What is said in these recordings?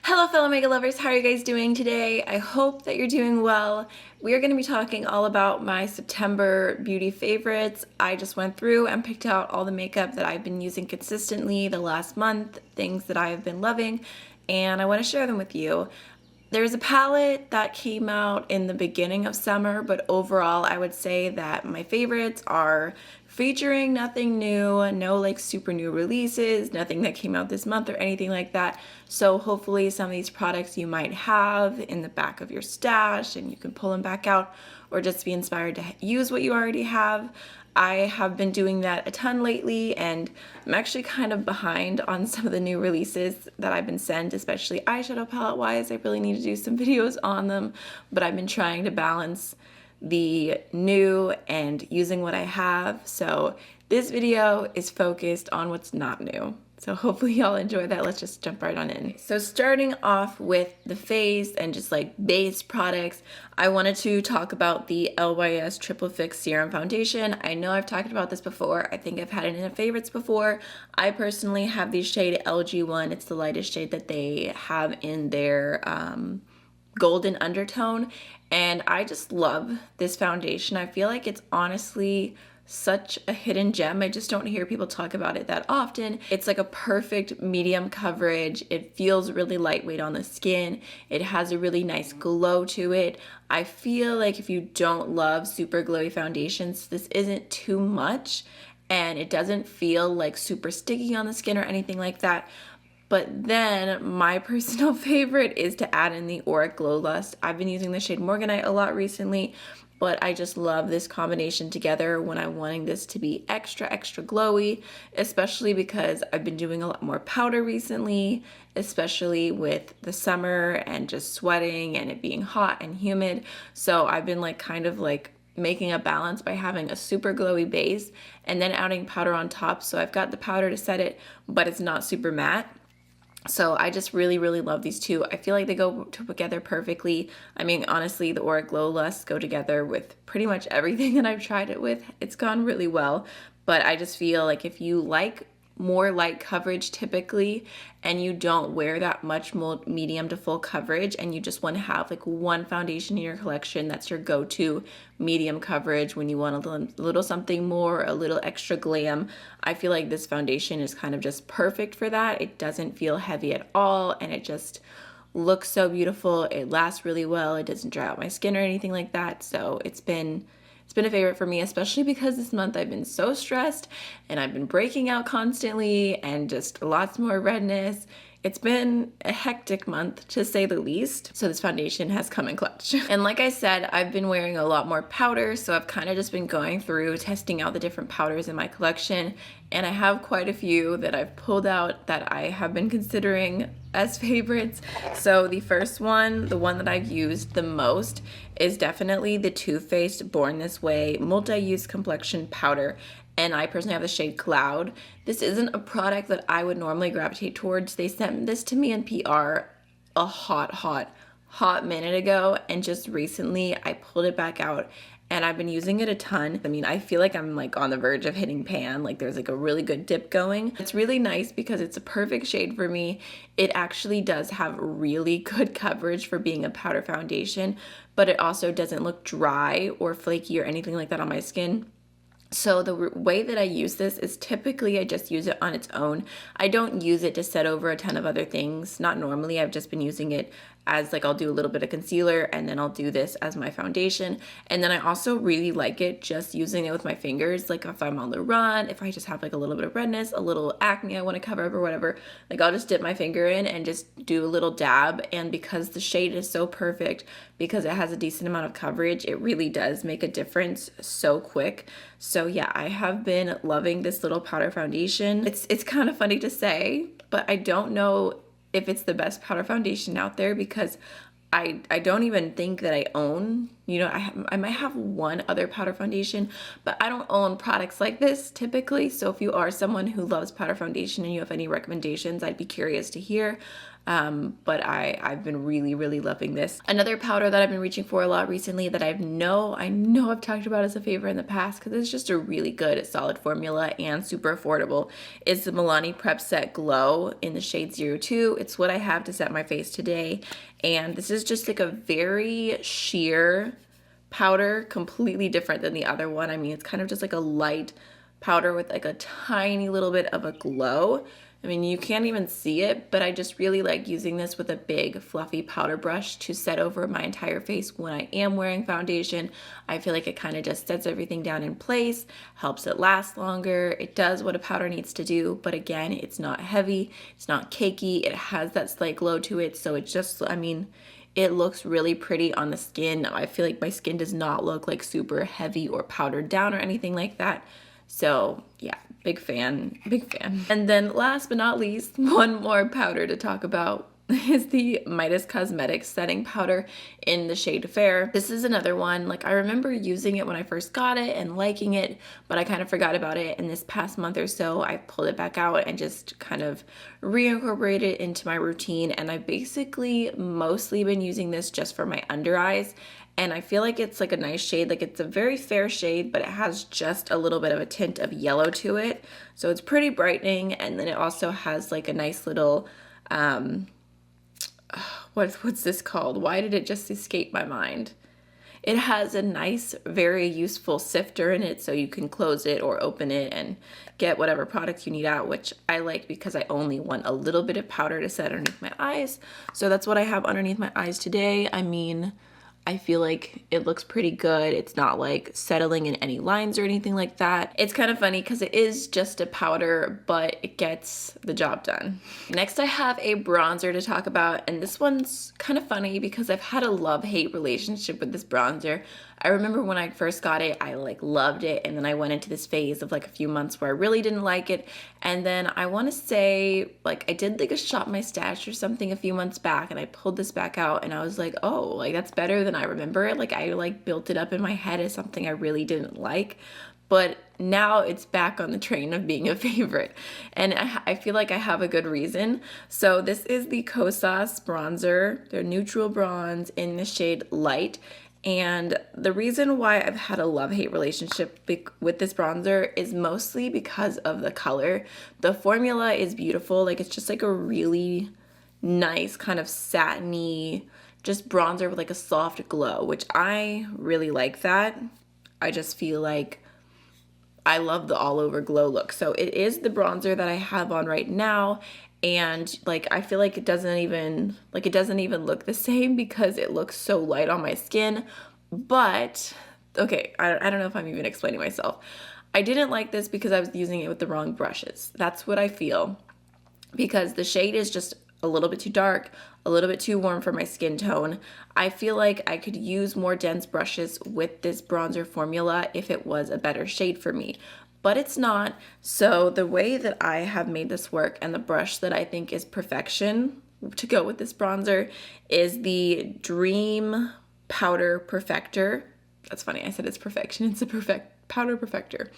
Hello fellow makeup lovers, how are you guys doing today? I hope that you're doing well. We are going to be talking all about my September beauty favorites. I just went through and picked out all the makeup that I've been using consistently the last month, things that I have been loving, and I want to share them with you. There's a palette that came out in the beginning of summer, but overall I would say that my favorites are featuring nothing new, no like super new releases, nothing that came out this month or anything like that. So hopefully some of these products you might have in the back of your stash and you can pull them back out or just be inspired to use what you already have. I have been doing that a ton lately, and I'm actually kind of behind on some of the new releases that I've been sent, especially eyeshadow palette wise. I really need to do some videos on them, but I've been trying to balance the new and using what I have. So this video is focused on what's not new. So hopefully y'all enjoy that. Let's just jump right on in. So starting off with the face and just like base products, I wanted to talk about the LYS Triple Fix Serum Foundation. I know I've talked about this before. I think I've had it in favorites before. I personally have the shade LG1. It's the lightest shade that they have in their golden undertone, and I just love this foundation. I feel like it's honestly such a hidden gem. I just don't hear people talk about it that often. It's like a perfect medium coverage. It feels really lightweight on the skin. It has a really nice glow to it. I feel like if you don't love super glowy foundations, this isn't too much, and it doesn't feel like super sticky on the skin or anything like that. But then my personal favorite is to add in the Auric Glow Lust. I've been using the shade Morganite a lot recently, but I just love this combination together when I'm wanting this to be extra glowy, especially because I've been doing a lot more powder recently, especially with the summer and just sweating and it being hot and humid. So I've been like kind of like making a balance by having a super glowy base and then adding powder on top. So I've got the powder to set it, but it's not super matte. So I just really love these two. I feel like they go together perfectly. I mean, honestly, the Auric Glow Lust go together with pretty much everything that I've tried it with. It's gone really well, but I just feel like if you like more light coverage typically and you don't wear that much medium to full coverage and you just want to have like one foundation in your collection that's your go-to medium coverage when you want a little something more, a little extra glam, I feel like this foundation is kind of just perfect for that. It doesn't feel heavy at all, and it just looks so beautiful. It lasts really well. It doesn't dry out my skin or anything like that. So it's been a favorite for me, especially because this month I've been so stressed and I've been breaking out constantly and just lots more redness. It's been a hectic month to say the least, so this foundation has come in clutch. And like I said, I've been wearing a lot more powder, so I've kind of just been going through testing out the different powders in my collection, and I have quite a few that I've pulled out that I have been considering as favorites. So the first one, the one that I've used the most, is definitely the Too Faced Born This Way Multi-Use Complexion Powder. And I personally have the shade Cloud. This isn't a product that I would normally gravitate towards. They sent this to me in PR a hot minute ago, and just recently I pulled it back out and I've been using it a ton. I mean, I feel like I'm like on the verge of hitting pan. Like there's like a really good dip going. It's really nice because it's a perfect shade for me. It actually does have really good coverage for being a powder foundation, but it also doesn't look dry or flaky or anything like that on my skin. So the way that I use this is typically I just use it on its own. I don't use it to set over a ton of other things. Not normally. I've just been using it as like I'll do a little bit of concealer and then I'll do this as my foundation. And then I also really like it just using it with my fingers. Like if I'm on the run, if I just have like a little bit of redness, a little acne I want to cover up or whatever, like I'll just dip my finger in and just do a little dab. And because the shade is so perfect, because it has a decent amount of coverage, it really does make a difference so quick. So yeah, I have been loving this little powder foundation. It's kind of funny to say, but I don't know if it's the best powder foundation out there because I don't even think that I own, you know, I might have one other powder foundation, but I don't own products like this typically. So if you are someone who loves powder foundation and you have any recommendations, I'd be curious to hear. But I've been really loving this. Another powder that I've been reaching for a lot recently that I know I've talked about as a favorite in the past because it's just a really good solid formula and super affordable is the Milani Prep Set Glow in the shade 02. It's what I have to set my face today, and this is just like a very sheer powder, completely different than the other one. I mean, it's kind of just like a light powder with like a tiny little bit of a glow. I mean, you can't even see it, but I just really like using this with a big fluffy powder brush to set over my entire face when I am wearing foundation. I feel like it kind of just sets everything down in place, helps it last longer. It does what a powder needs to do, but again, it's not heavy, it's not cakey, it has that slight glow to it, so it just, I mean, it looks really pretty on the skin. I feel like my skin does not look like super heavy or powdered down or anything like that. So yeah, big fan, big fan. And then last but not least, one more powder to talk about is the Midas Cosmetics setting powder in the shade Fair. This is another one, like I remember using it when I first got it and liking it, but I kind of forgot about it. And this past month or so, I pulled it back out and just kind of reincorporated it into my routine. And I've basically mostly been using this just for my under eyes. And I feel like it's like a nice shade, like it's a very fair shade, but it has just a little bit of a tint of yellow to it. So it's pretty brightening, and then it also has like a nice little, what's this called? Why did it just escape my mind? It has a nice, very useful sifter in it, so you can close it or open it and get whatever products you need out, which I like because I only want a little bit of powder to set underneath my eyes. So that's what I have underneath my eyes today. I mean, I feel like it looks pretty good. It's not like settling in any lines or anything like that. It's kind of funny because it is just a powder, but it gets the job done. Next, I have a bronzer to talk about, and this one's kind of funny because I've had a love-hate relationship with this bronzer. I remember when I first got it, I like loved it, and then I went into this phase of like a few months where I really didn't like it, and then I want to say like I did like a shop my stash or something a few months back, and I pulled this back out and I was like, oh, like that's better than I remember it. Like I like built it up in my head as something I really didn't like, but now it's back on the train of being a favorite, and I feel like I have a good reason. So this is the Cosas Bronzer. They're neutral bronze in the shade Light. And the reason why I've had a love-hate relationship with this bronzer is mostly because of the color. The formula is beautiful. Like it's just like a really nice kind of satiny, just bronzer with like a soft glow, which I really like that. I just feel like I love the all over glow look. So it is the bronzer that I have on right now. And like I feel like it doesn't even look the same because it looks so light on my skin. But okay, I don't know if I'm even explaining myself. I didn't like this because I was using it with the wrong brushes. That's what I feel, because the shade is just a little bit too dark, a little bit too warm for my skin tone. I feel like I could use more dense brushes with this bronzer formula if it was a better shade for me, but it's not. So the way that I have made this work, and the brush that I think is perfection to go with this bronzer, is the Dream Powder Perfector. That's funny, I said it's perfection. It's a powder perfector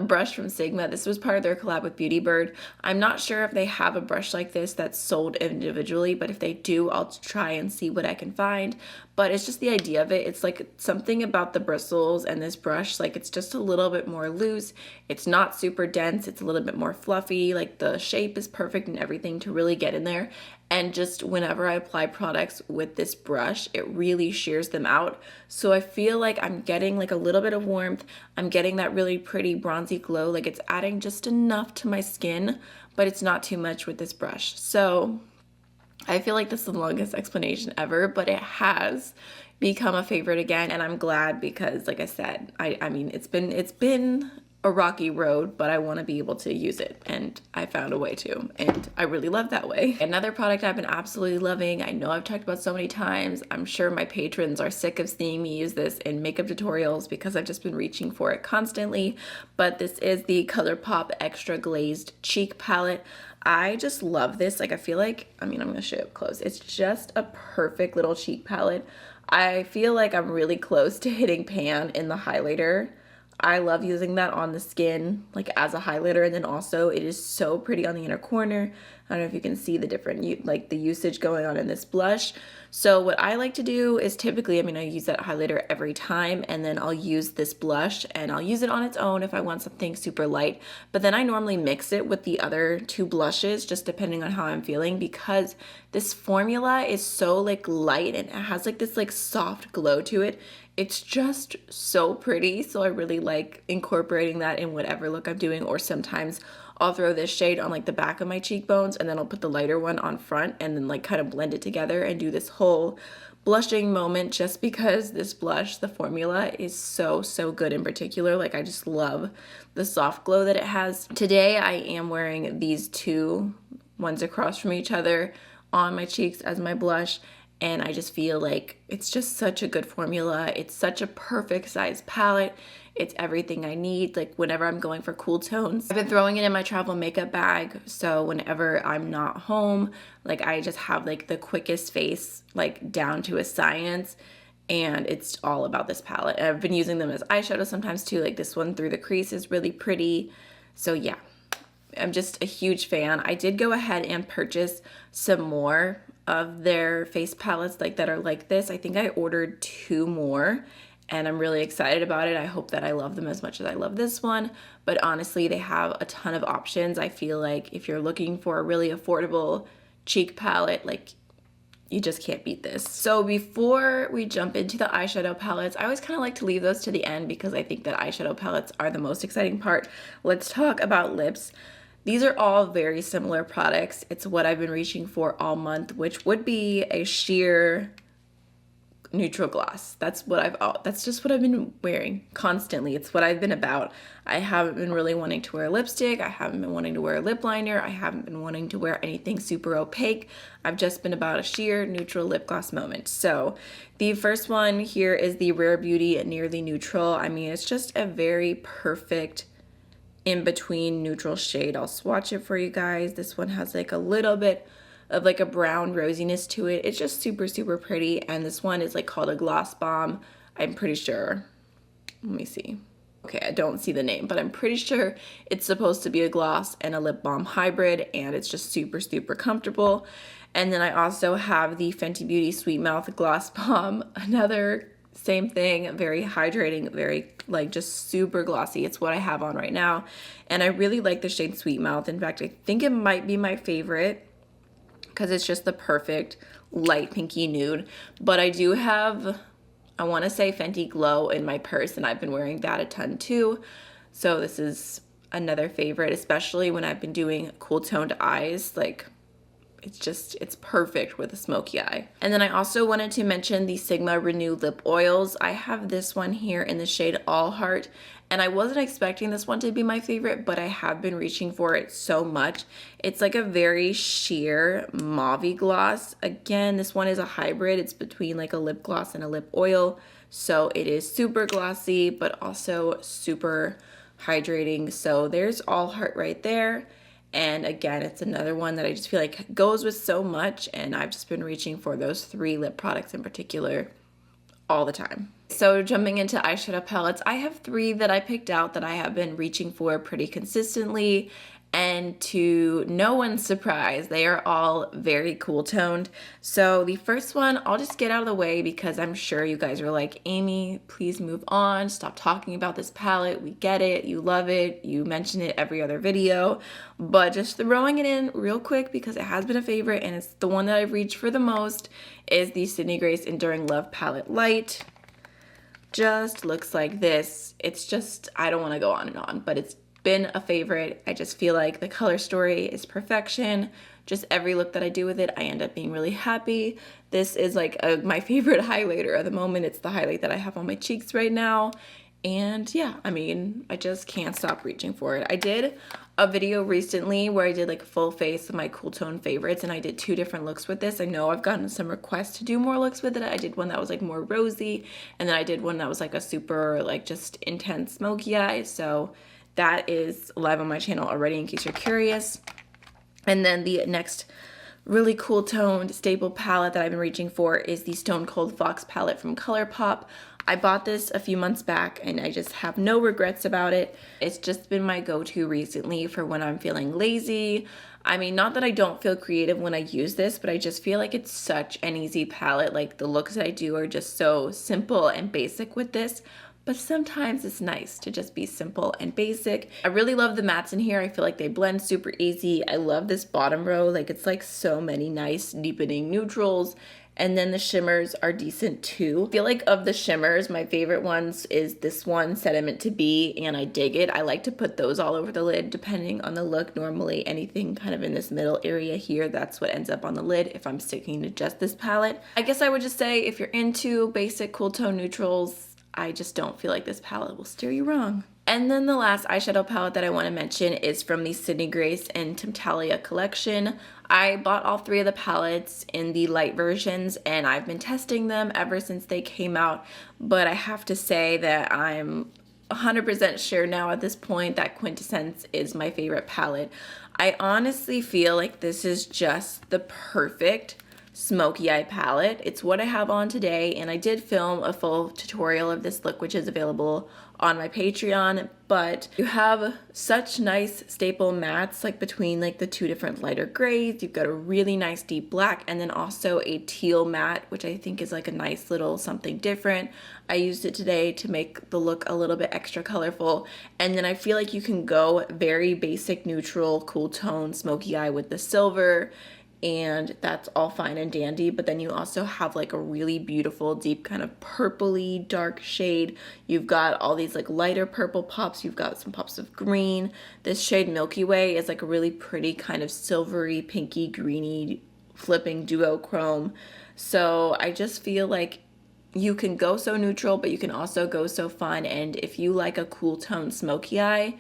brush from Sigma. This was part of their collab with Beauty Bird. I'm not sure if they have a brush like this that's sold individually, but if they do, I'll try and see what I can find. But it's just the idea of it. It's like something about the bristles and this brush, like it's just a little bit more loose. It's not super dense. It's a little bit more fluffy. Like the shape is perfect and everything to really get in there. And just whenever I apply products with this brush, it really shears them out. So I feel like I'm getting like a little bit of warmth. I'm getting that really pretty bronzy glow. Like it's adding just enough to my skin, but it's not too much with this brush. So I feel like this is the longest explanation ever, but it has become a favorite again. And I'm glad because like I said, I mean, it's been a rocky road, but I want to be able to use it, and I found a way to, and I really love that way. Another product I've been absolutely loving, I know I've talked about so many times, I'm sure my patrons are sick of seeing me use this in makeup tutorials because I've just been reaching for it constantly, but this is the Colourpop Extra Glazed Cheek Palette. I just love this. Like I feel like, I mean, I'm gonna show you up close. It's just a perfect little cheek palette. I feel like I'm really close to hitting pan in the highlighter. I love using that on the skin, like as a highlighter, and then also it is so pretty on the inner corner. I don't know if you can see the different, like the usage going on in this blush. So what I like to do is typically, I use that highlighter every time, and then I'll use this blush, and I'll use it on its own if I want something super light. But then I normally mix it with the other two blushes, just depending on how I'm feeling, because this formula is so like light and it has like this like soft glow to it. It's just so pretty, so I really like incorporating that in whatever look I'm doing, or sometimes I'll throw this shade on like the back of my cheekbones and then I'll put the lighter one on front and then like kind of blend it together and do this whole blushing moment, just because this blush, the formula, is so good in particular. Like I just love the soft glow that it has. Today I am wearing these two ones across from each other on my cheeks as my blush, and I just feel like it's just such a good formula. It's such a perfect size palette. It's everything I need, like whenever I'm going for cool tones. I've been throwing it in my travel makeup bag, so whenever I'm not home, like I just have like the quickest face, like down to a science, and it's all about this palette. I've been using them as eyeshadow sometimes too, like this one through the crease is really pretty. So yeah, I'm just a huge fan. I did go ahead and purchase some more of their face palettes like that are like this. I think I ordered 2 more and I'm really excited about it. I hope that I love them as much as I love this one, but honestly they have a ton of options. I feel like if you're looking for a really affordable cheek palette, like you just can't beat this. So before we jump into the eyeshadow palettes, I always kind of like to leave those to the end because I think that eyeshadow palettes are the most exciting part. Let's talk about lips. These are all very similar products. It's what I've been reaching for all month, which would be a sheer neutral gloss. That's just what I've been wearing constantly. It's what I've been about. I haven't been really wanting to wear lipstick. I haven't been wanting to wear a lip liner. I haven't been wanting to wear anything super opaque. I've just been about a sheer neutral lip gloss moment. So the first one here is the Rare Beauty Nearly Neutral. It's just a very perfect in between neutral shade. I'll swatch it for you guys. This one has like a little bit of like a brown rosiness to it. It's just super pretty, and this one is like called a gloss bomb. I'm pretty sure, let me see. Okay, I don't see the name, but I'm pretty sure it's supposed to be a gloss and a lip balm hybrid, and it's just super comfortable. And then I also have the Fenty Beauty Sweet Mouth Gloss Bomb, another same thing, very hydrating, very like just super glossy. It's what I have on right now, and I really like the shade Sweet Mouth. In fact, I think it might be my favorite because it's just the perfect light pinky nude. But I do have, I want to say Fenty Glow in my purse, and I've been wearing that a ton too. So this is another favorite, especially when I've been doing cool toned eyes. Like it's perfect with a smoky eye. And then I also wanted to mention the Sigma Renew Lip Oils. I have this one here in the shade All Heart, and I wasn't expecting this one to be my favorite, but I have been reaching for it so much. It's like a very sheer mauve-y gloss. Again, this one is a hybrid. It's between like a lip gloss and a lip oil. So it is super glossy, but also super hydrating. So there's All Heart right there. And again, it's another one that I just feel like goes with so much, and I've just been reaching for those 3 lip products in particular all the time. So jumping into eyeshadow palettes, I have 3 that I picked out that I have been reaching for pretty consistently, and to no one's surprise, they are all very cool toned. So the first one, I'll just get out of the way because I'm sure you guys are like, Amy, please move on. Stop talking about this palette. We get it. You love it. You mention it every other video. But just throwing it in real quick because it has been a favorite and it's the one that I've reached for the most, is the Sydney Grace Enduring Love Palette Light. Just looks like this. It's just, I don't want to go on and on, but it's been a favorite. I just feel like the color story is perfection. Just every look that I do with it, I end up being really happy. This is like my favorite highlighter at the moment. It's the highlight that I have on my cheeks right now. And yeah, I just can't stop reaching for it. I did a video recently where I did like a full face of my cool tone favorites, and I did 2 different looks with this. I know I've gotten some requests to do more looks with it. I did one that was like more rosy, and then I did one that was like a super like just intense smoky eye. So that is live on my channel already in case you're curious. And then the next really cool toned staple palette that I've been reaching for is the Stone Cold Fox palette from Colourpop. I bought this a few months back and I just have no regrets about it. It's just been my go-to recently for when I'm feeling lazy. I mean, not that I don't feel creative when I use this, but I just feel like it's such an easy palette. Like the looks that I do are just so simple and basic with this. But sometimes it's nice to just be simple and basic. I really love the mattes in here. I feel like they blend super easy. I love this bottom row. Like it's like so many nice deepening neutrals. And then the shimmers are decent too. I feel like of the shimmers, my favorite ones is this one, Sediment to Be, and I dig it. I like to put those all over the lid depending on the look. Normally anything kind of in this middle area here, that's what ends up on the lid if I'm sticking to just this palette. I guess I would just say if you're into basic cool tone neutrals, I just don't feel like this palette will steer you wrong. And then the last eyeshadow palette that I want to mention is from the Sydney Grace and Temptalia collection. I bought all three of the palettes in the light versions and I've been testing them ever since they came out, but I have to say that I'm 100% sure now at this point that Quintessence is my favorite palette. I honestly feel like this is just the perfect smoky eye palette. It's what I have on today, and I did film a full tutorial of this look which is available on my Patreon, but you have such nice staple mattes like between like the two different lighter grays. You've got a really nice deep black and then also a teal matte, which I think is like a nice little something different. I used it today to make the look a little bit extra colorful, and then I feel like you can go very basic neutral cool tone smoky eye with the silver, and that's all fine and dandy, but then you also have like a really beautiful deep kind of purpley dark shade. You've got all these like lighter purple pops, you've got some pops of green. This shade Milky Way is like a really pretty kind of silvery pinky greeny flipping duochrome. So I just feel like you can go so neutral, but you can also go so fun, and if you like a cool tone smoky eye,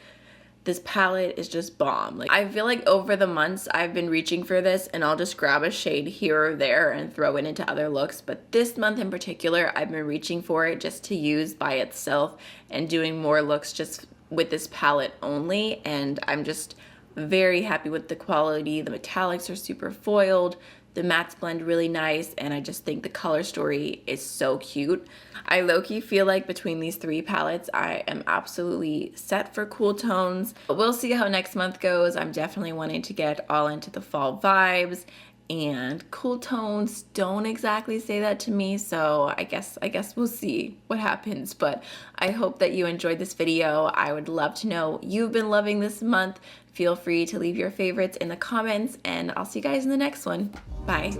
this palette is just bomb. Like I feel like over the months I've been reaching for this and I'll just grab a shade here or there and throw it into other looks, but this month in particular I've been reaching for it just to use by itself and doing more looks just with this palette only, and I'm just very happy with the quality. The metallics are super foiled. The mattes blend really nice, and I just think the color story is so cute. I low-key feel like between these three palettes, I am absolutely set for cool tones. But we'll see how next month goes. I'm definitely wanting to get all into the fall vibes, and cool tones don't exactly say that to me, so I guess we'll see what happens. But I hope that you enjoyed this video. I would love to know what you've been loving this month. Feel free to leave your favorites in the comments, and I'll see you guys in the next one. Bye.